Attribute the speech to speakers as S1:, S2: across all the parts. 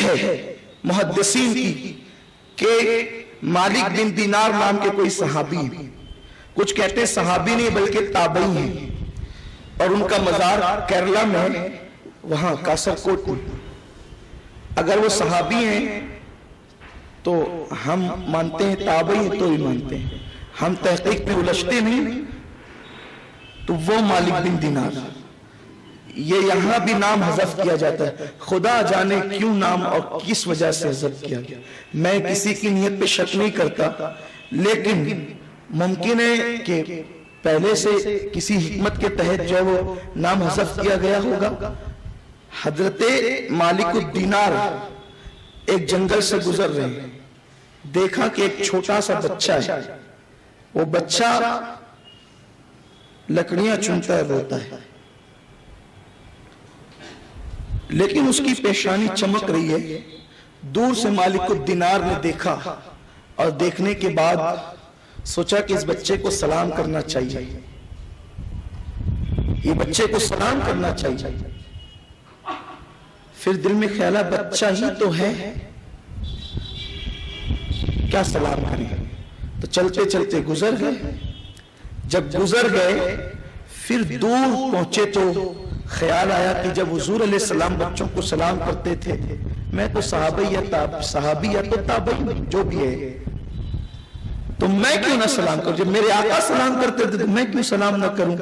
S1: ہے محدثین کی کہ مالک بن دینار نام کے کوئی صحابی ہیں، کچھ کہتے ہیں صحابی نہیں بلکہ تابعی ہیں، اور ان کا مزار کیرلا میں وہاں کاسرکوٹ میں۔ اگر وہ صحابی ہیں تو ہم مانتے ہیں، تابعی ہیں تو ہی مانتے ہیں، ہم تحقیق میں الجھتے نہیں۔ تو وہ مالک بن دینار، یہ یہاں بھی نام حذف کیا جاتا ہے، خدا جانے کیوں نام اور کس وجہ سے حذف کیا گیا۔ میں کسی کی نیت پہ شک نہیں کرتا، لیکن ممکن ہے کہ پہلے سے کسی حکمت کے تحت جو وہ نام حذف کیا گیا ہوگا۔ حضرت مالک الدینار ایک جنگل سے گزر رہے ہیں، دیکھا کہ ایک چھوٹا سا بچہ ہے، وہ بچہ لکڑیاں چنتا ہے، روتا ہے، لیکن اس کی پیشانی چمک رہی ہے۔ دور سے مالک الدینار نے دیکھا اور دیکھنے کے بعد سوچا کہ اس بچے کو سلام کرنا چاہیے، یہ بچے کو سلام کرنا چاہیے۔ پھر دل میں خیال ہے بچہ ہی تو ہے، کیا سلام کریں؟ تو چلتے چلتے گزر گئے۔ جب گزر گئے پھر دور پہنچے تو خیال آیا کہ جب حضور علیہ السلام بچوں کو سلام کرتے تھے، میں تو صحابی یا تو تابعی جو بھی ہے، تو میں کیوں نہ سلام کروں؟ جب میرے آقا سلام کرتے تھے تو میں کیوں سلام نہ کروں؟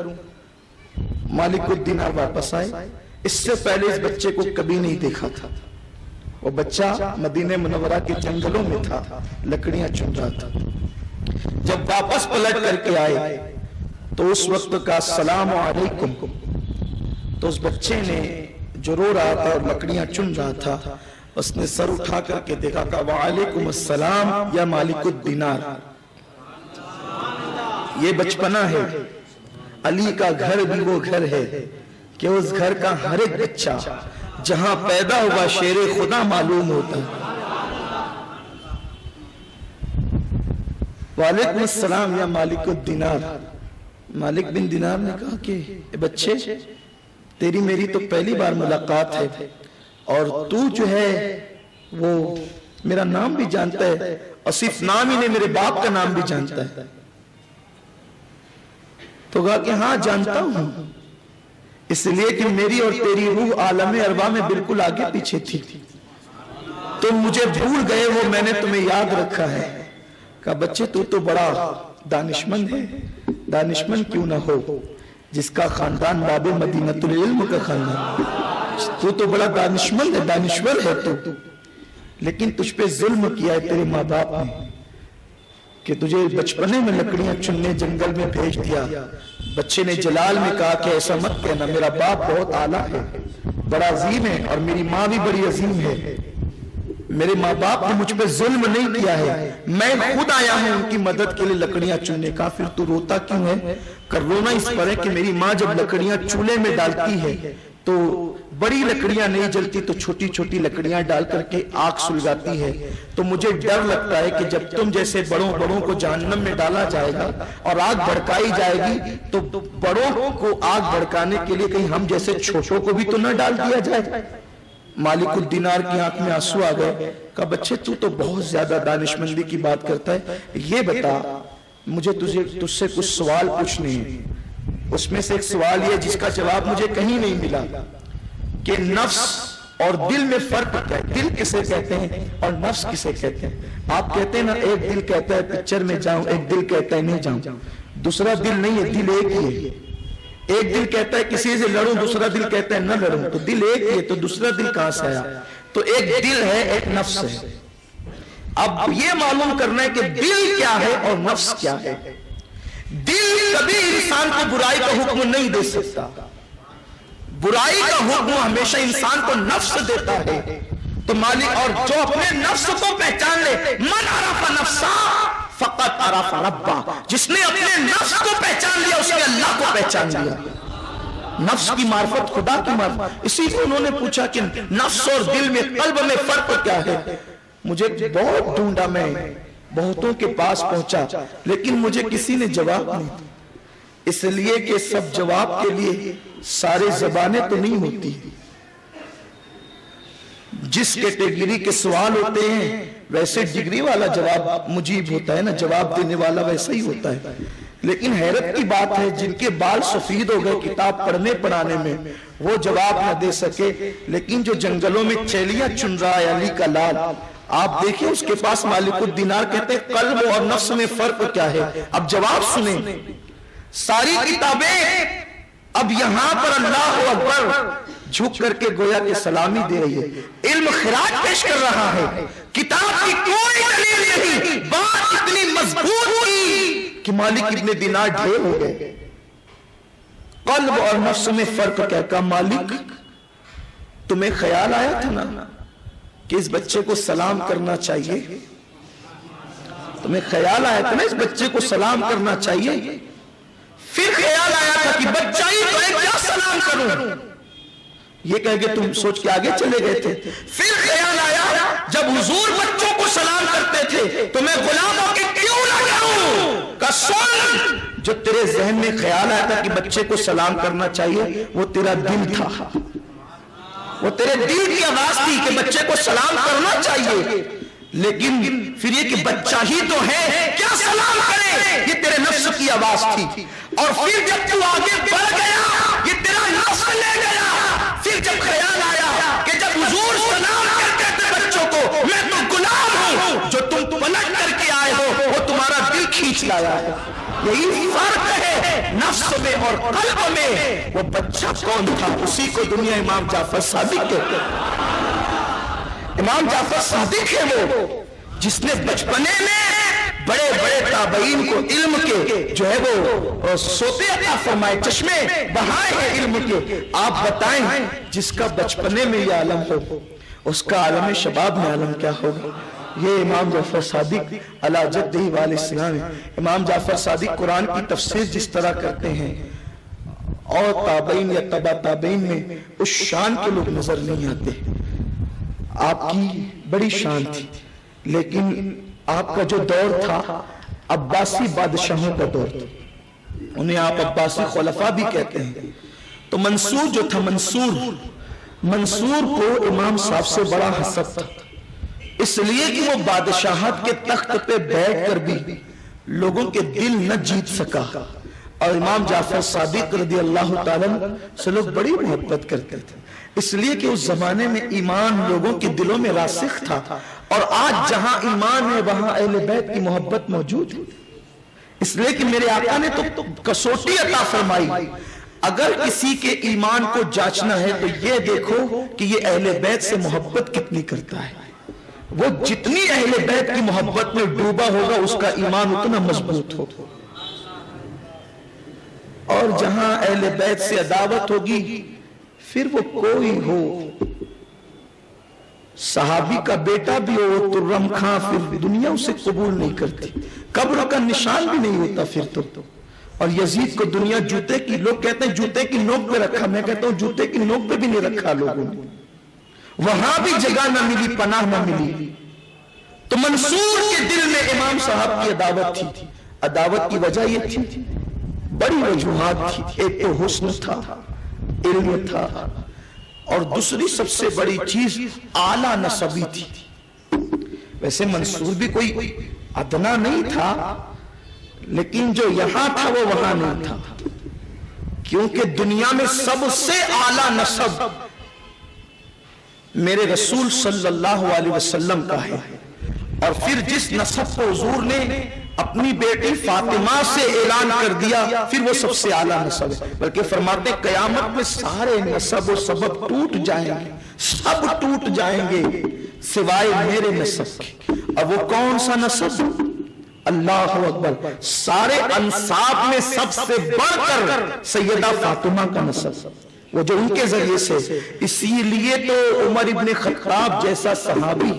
S1: مالک الدینار واپس آئے، اس سے پہلے اس بچے کو کبھی نہیں دیکھا تھا۔ وہ بچہ مدینہ منورہ کے جنگلوں میں تھا، لکڑیاں چن رہا تھا۔ جب واپس پلٹ کر کے آئے تو اس وقت کا السلام علیکم، تو اس بچے نے جو رو رہا تھا اور لکڑیاں چن رہا تھا، اس نے سر اٹھا کر کے دیکھا کہ وعلیکم السلام یا مالک الدینار۔ یہ بچپنا ہے، علی کا گھر بھی وہ گھر ہے کہ اس گھر کا ہر ایک بچہ جہاں پیدا ہوا شیر خدا معلوم ہوتا ہے۔ وعلیکم السلام یا مالک الدینار۔ مالک بن دینار نے کہا کہ بچے تیری میری تو پہلی بار ملاقات ہے، اور تو جو ہے وہ میرا نام بھی جانتا ہے، اور صرف نام ہی نہیں میرے باپ کا نام بھی جانتا ہے۔ تو کہا کہ ہاں جانتا ہوں، اس لیے کہ میری اور تیری روح عالم ارواح میں بالکل آگے پیچھے تھی، تم مجھے بھول گئے ہو، میں نے تمہیں یاد رکھا ہے۔ کہا بچے تو بڑا دانشمند ہے، دانشمند کیوں نہ ہو جس کا خاندان باب مدینۃ العلم کا خاندان، تو بڑا دانشمند ہے، دانشور ہے تو، لیکن تجھ پہ ظلم کیا ہے تیرے ماں باپ نے کہ تجھے بچپنے میں لکڑیاں چننے جنگل میں بھیج دیا۔ بچے نے جلال میں کہا کہ ایسا مت کہنا، میرا باپ بہت اعلیٰ ہے، بڑا عظیم ہے، اور میری ماں بھی بڑی عظیم ہے، میرے ماں باپ نے مجھ پہ ظلم نہیں کیا ہے، میں خود آیا ہوں ان کی مدد کے لیے لکڑیاں چننے کا۔ پھر تو روتا کیوں ہے؟ کہ رونا اس پر ہے کہ میری ماں جب لکڑیاں چولہے میں ڈالتی ہے تو بڑی لکڑیاں نہیں جلتی، تو چھوٹی چھوٹی لکڑیاں ڈال کر کے آگ سلگاتی ہے، تو مجھے ڈر لگتا ہے کہ جب تم جیسے بڑوں کو جہنم میں ڈالا جائے گا اور آگ بھڑکائی جائے گی، تو بڑوں کو آگ بھڑکانے کے لیے کہیں ہم جیسے چھوٹوں کو بھی تو نہ ڈال دیا جائے۔ مالک الدینار کی آنکھ میں آنسو آ گئے۔ کہا بچے تو بہت زیادہ دانشمندی کی بات کرتا ہے، یہ بتا مجھے تجھ سے کچھ سوال پوچھنے ہیں۔ اس میں سے ایک سوال یہ جس کا جواب مجھے کہیں نہیں ملا کہ نفس اور دل میں فرق کیا ہے، دل کسے کہتے ہیں اور نفس کسے کہتے ہیں؟ آپ کہتے ہیں نا ایک دل کہتا ہے پکچر میں جاؤں، ایک دل کہتا ہے نہیں جاؤں، دوسرا دل نہیں ہے، دل ایک ہی ہے۔ ایک دل کہتا ہے کسی سے لڑوں، دوسرا دل کہتا ہے نہ لڑوں، تو دل ایک ہی ہے، تو دوسرا دل کہاں سے آیا؟ تو ایک دل ہے، ایک نفس ہے۔ اب یہ معلوم کرنا ہے کہ دل کیا ہے اور نفس کیا ہے۔ دل کبھی انسان کو برائی کا حکم نہیں دے سکتا، برائی کا حکم ہمیشہ انسان کو نفس دیتا ہے۔ تو مالک اور جو اپنے نفس کو پہچان لے، من عرف نفسا فقط عرف ربا، جس نے اپنے نفس کو پہچان لیا اس نے اللہ کو پہچان لیا۔ نفس کی معرفت خدا کی معرفت۔ اسی کو انہوں نے پوچھا کہ نفس اور دل میں، قلب میں فرق کیا ہے؟ مجھے بہت ڈھونڈا، میں بہتوں کے پاس پہنچا، لیکن مجھے کسی نے جواب نہیں دیا، اس لیے کہ سب جواب کے لیے سارے زبانیں تو نہیں ہوتی۔ جس کیٹیگری کے سوال ہوتے ہیں ویسے ڈگری والا جواب مجیب ہوتا ہے نا، جواب دینے والا ویسا ہی ہوتا ہے. لیکن حیرت کی بات ہے جن کے بال سفید ہو گئے کتاب پڑھنے پڑھانے میں وہ جواب نہ دے سکے، لیکن جو جنگلوں میں چیلیاں چن رہا ہے علی کا لال، آپ دیکھیں اس کے پاس مالک الدینار کہتے ہیں قلب اور نفس میں فرق کیا ہے. اب جواب سنیں. ساری کتابیں اب یہاں پر اللہ اکبر جھک کر کے گویا کہ سلامی دے رہی ہے، علم خراج پیش کر رہا ہے. کتاب کی کوئی دلیل نہیں، بات اتنی مضبوط کی کہ مالک ابن دینار ڈھیر ہو گئے. قلب اور نفس میں فرق کیا؟ کہا مالک تمہیں خیال آیا تھا نا کہ اس بچے کو سلام کرنا چاہیے، تمہیں خیال آیا تھا نا اس بچے کو سلام کرنا چاہیے. پھر خیال آیا تھا کہ بچہ ہی تو ہے کیا سلام کروں، یہ کہہ کے تم سوچ کے آگے چلے گئے تھے. پھر خیال آیا جب حضور بچوں کو سلام کرتے تھے تو میں غلاموں کے کیوں نہ کروں. کہ سن، جو تیرے ذہن میں خیال آیا تھا کہ بچے کو سلام کرنا چاہیے وہ تیرا دل تھا، وہ تیرے دل کی آواز تھی کہ بچے کو سلام کرنا چاہیے. لیکن پھر یہ کہ بچہ ہی تو ہے کیا سلام کرے، یہ تیرے نفس کی آواز تھی. اور پھر جب تو آگے بڑھ گیا یہ تیرا نفس لے گیا. پھر جب خیال آیا کہ جب حضور سلام کرتے تھے بچوں کو میں تو غلام ہوں، جو تم پلٹ کر کے آئے ہو وہ تمہارا دل کھینچ لایا ہے. یہی فرق ہے نفس میں اور قلب میں. وہ بچہ کون تھا؟ اسی کو دنیا امام جعفر صادق کہتے ہیں. امام جعفر صادق ہے وہ جس نے بچپنے میں بڑے بڑے تابعین کو علم کے جو ہے وہ سوتے عطا فرمائے، چشمے بہائے ہیں علم کے. آپ بتائیں جس کا بچپنے میں یہ عالم ہو اس کا عالم شباب میں عالم کیا ہوگا. یہ امام جعفر صادق علی جدہ والہ السلام. امام جعفر صادق قرآن کی تفسیر جس طرح کرتے ہیں اور تابعین یا تبع تابعین میں اس شان کے لوگ نظر نہیں آتے. آپ کی بڑی شان تھی لیکن آپ کا جو دور تھا عباسی بادشاہوں کا دور تھا، انہیں آپ عباسی خلفاء بھی کہتے ہیں. تو منصور جو تھا، منصور کو امام صاحب سے بڑا حسد تھا، اس لیے کہ وہ بادشاہت کے تخت پہ بیٹھ کر بھی لوگوں کے دل نہ جیت سکا. اور امام جعفر صادق رضی اللہ تعالیٰ سے لوگ بڑی محبت کرتے تھے، اس لیے کہ اس زمانے میں ایمان لوگوں کے دلوں میں راسخ تھا. اور آج جہاں ایمان ہے وہاں اہل بیت کی محبت موجود ہے. اس لیے کہ میرے آقا نے تو کسوٹی عطا فرمائی. اگر کسی کے ایمان کو جانچنا ہے تو یہ دیکھو کہ یہ اہل بیت سے محبت کتنی کرتا ہے. وہ جتنی اہل بیت کی محبت میں ڈوبا ہوگا اس کا ایمان اتنا مضبوط ہوگا. اور جہاں اہل بیت سے عداوت ہوگی پھر وہ کوئی ہو، صحابی کا بیٹا بھی ہو ترم خان، پھر دنیا اسے قبول نہیں کرتی، قبر کا نشان بھی نہیں ہوتا پھر تو. اور یزید کو دنیا جوتے کی، لوگ کہتے ہیں جوتے کی نوک پہ رکھا، میں کہتا ہوں جوتے کی نوک پہ بھی نہیں رکھا لوگوں نے، وہاں بھی جگہ نہ ملی، پناہ نہ ملی. تو منصور کے دل میں امام صاحب کی عداوت تھی. عداوت کی وجہ یہ تھی، بڑی وجوہات تھی. ایک تو حسن تھا، علم تھا، اور دوسری سب سے بڑی چیز اعلیٰ نسبی تھی. ویسے منصور بھی کوئی ادنا نہیں تھا لیکن جو یہاں تھا وہ وہاں نہیں تھا، کیونکہ دنیا میں سب سے اعلیٰ نسب میرے رسول صلی اللہ علیہ وسلم کا ہے. اور پھر جس نسب کو حضور نے اپنی بیٹی فاطمہ سے اعلان کر دیا پھر وہ سب سے اعلیٰ نسب ہے. بلکہ فرماتے قیامت میں سارے نسب و سبب ٹوٹ جائیں گے، سب ٹوٹ جائیں گے سوائے میرے نسب کے. اور وہ کون سا نسب؟ اللہ اکبر. سارے انساب میں سب سے بڑھ کر سیدہ فاطمہ کا نسب، وہ جو ان کے ذریعے سے. اسی لیے تو عمر ابن خطاب جیسا صحابی